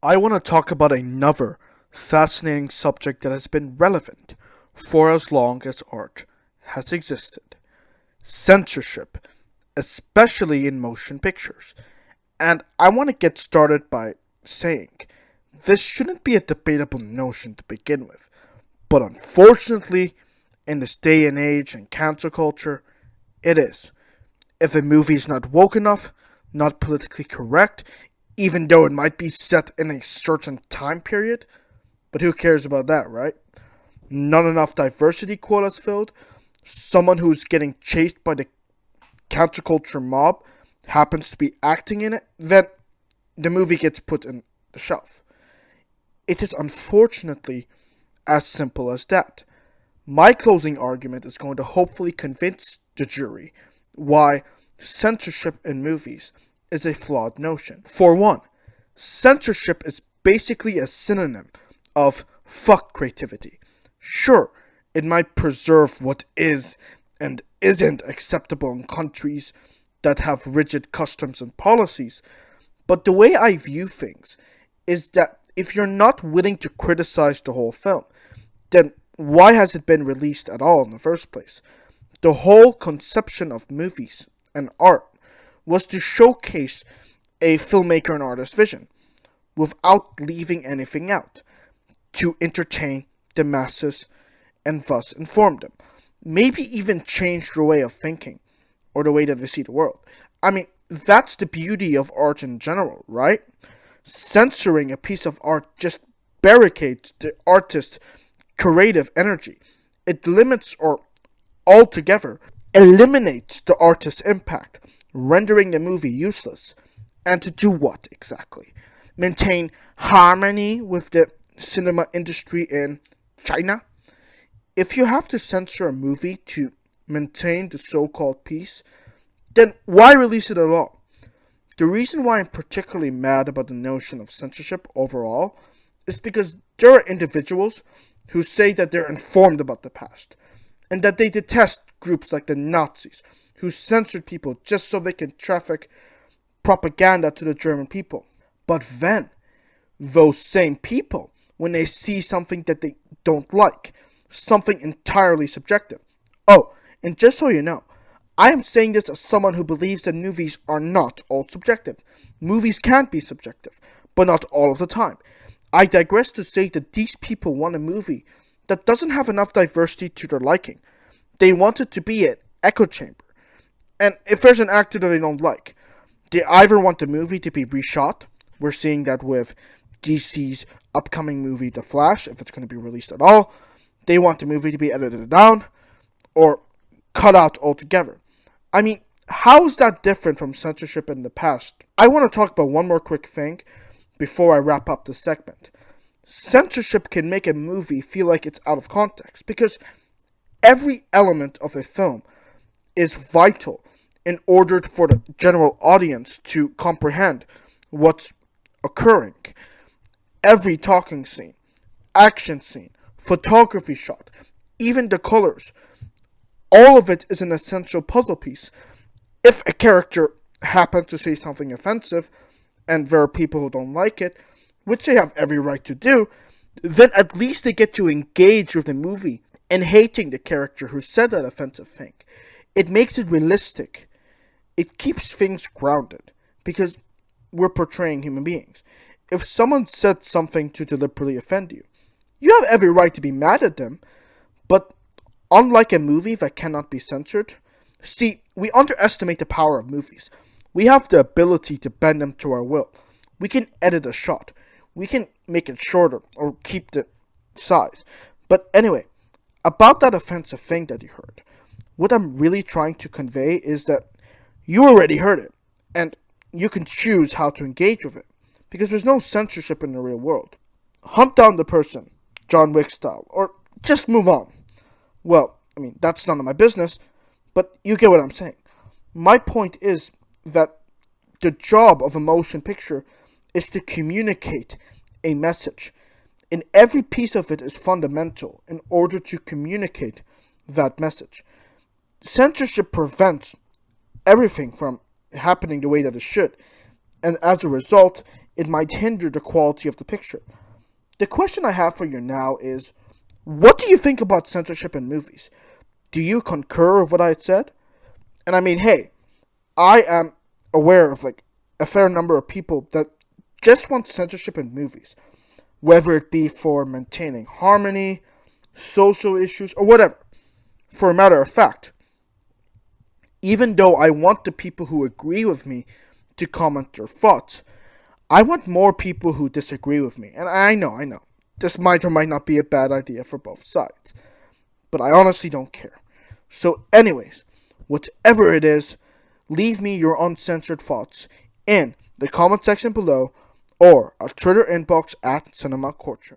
I want to talk about another fascinating subject that has been relevant for as long as art has existed: censorship, especially in motion pictures. And I want to get started by saying this shouldn't be a debatable notion to begin with, but unfortunately, in this day and age and cancel culture, it is. If a movie is not woke enough, not politically correct, even though it might be set in a certain time period, but who cares about that, right? Not enough diversity quotas filled, someone who's getting chased by the counterculture mob happens to be acting in it, then the movie gets put in the shelf. It is unfortunately as simple as that. My closing argument is going to hopefully convince the jury why censorship in movies is a flawed notion. For one, censorship is basically a synonym of fuck creativity. Sure, it might preserve what is and isn't acceptable in countries that have rigid customs and policies, but the way I view things is that if you're not willing to criticize the whole film, then why has it been released at all in the first place? The whole conception of movies and art was to showcase a filmmaker and artist's vision without leaving anything out, to entertain the masses and thus inform them. Maybe even change their way of thinking or the way that they see the world. I mean, that's the beauty of art in general, right? Censoring a piece of art just barricades the artist's creative energy. It limits or altogether eliminates the artist's impact, rendering the movie useless. And to do what exactly? Maintain harmony with the cinema industry in China? If you have to censor a movie to maintain the so-called peace, then why release it at all? The reason why I'm particularly mad about the notion of censorship overall is because there are individuals who say that they're informed about the past, and that they detest groups like the Nazis, who censored people just so they can traffic propaganda to the German people. But then, those same people, when they see something that they don't like, something entirely subjective. Oh, and just so you know, I am saying this as someone who believes that movies are not all subjective. Movies can be subjective, but not all of the time. I digress to say that these people want a movie that doesn't have enough diversity to their liking. They want it to be an echo chamber. And if there's an actor that they don't like, they either want the movie to be reshot. We're seeing that with DC's upcoming movie, The Flash, if it's going to be released at all. They want the movie to be edited down or cut out altogether. I mean, how is that different from censorship in the past? I want to talk about one more quick thing before I wrap up this segment. Censorship can make a movie feel like it's out of context because every element of a film is vital in order for the general audience to comprehend what's occurring. Every talking scene, action scene, photography shot, even the colors, all of it is an essential puzzle piece. If a character happens to say something offensive, and there are people who don't like it, which they have every right to do, then at least they get to engage with the movie and hating the character who said that offensive thing. It makes it realistic. It keeps things grounded because we're portraying human beings. If someone said something to deliberately offend you, you have every right to be mad at them, but unlike a movie that cannot be censored, see, we underestimate the power of movies. We have the ability to bend them to our will. We can edit a shot. We can make it shorter or keep the size. But anyway, about that offensive thing that you heard, what I'm really trying to convey is that you already heard it, and you can choose how to engage with it, because there's no censorship in the real world. Hunt down the person, John Wick style, or just move on. Well, I mean, that's none of my business, but you get what I'm saying. My point is that the job of a motion picture is to communicate a message, and every piece of it is fundamental in order to communicate that message. Censorship prevents everything from happening the way that it should, and as a result, it might hinder the quality of the picture. The question I have for you now is, what do you think about censorship in movies? Do you concur with what I said? And I mean, hey, I am aware of a fair number of people that just want censorship in movies, whether it be for maintaining harmony, social issues, or whatever. For a matter of fact, even though I want the people who agree with me to comment their thoughts, I want more people who disagree with me. And I know, this might or might not be a bad idea for both sides. But I honestly don't care. So anyways, whatever it is, leave me your uncensored thoughts in the comment section below or our Twitter inbox at Cinema Courtroom.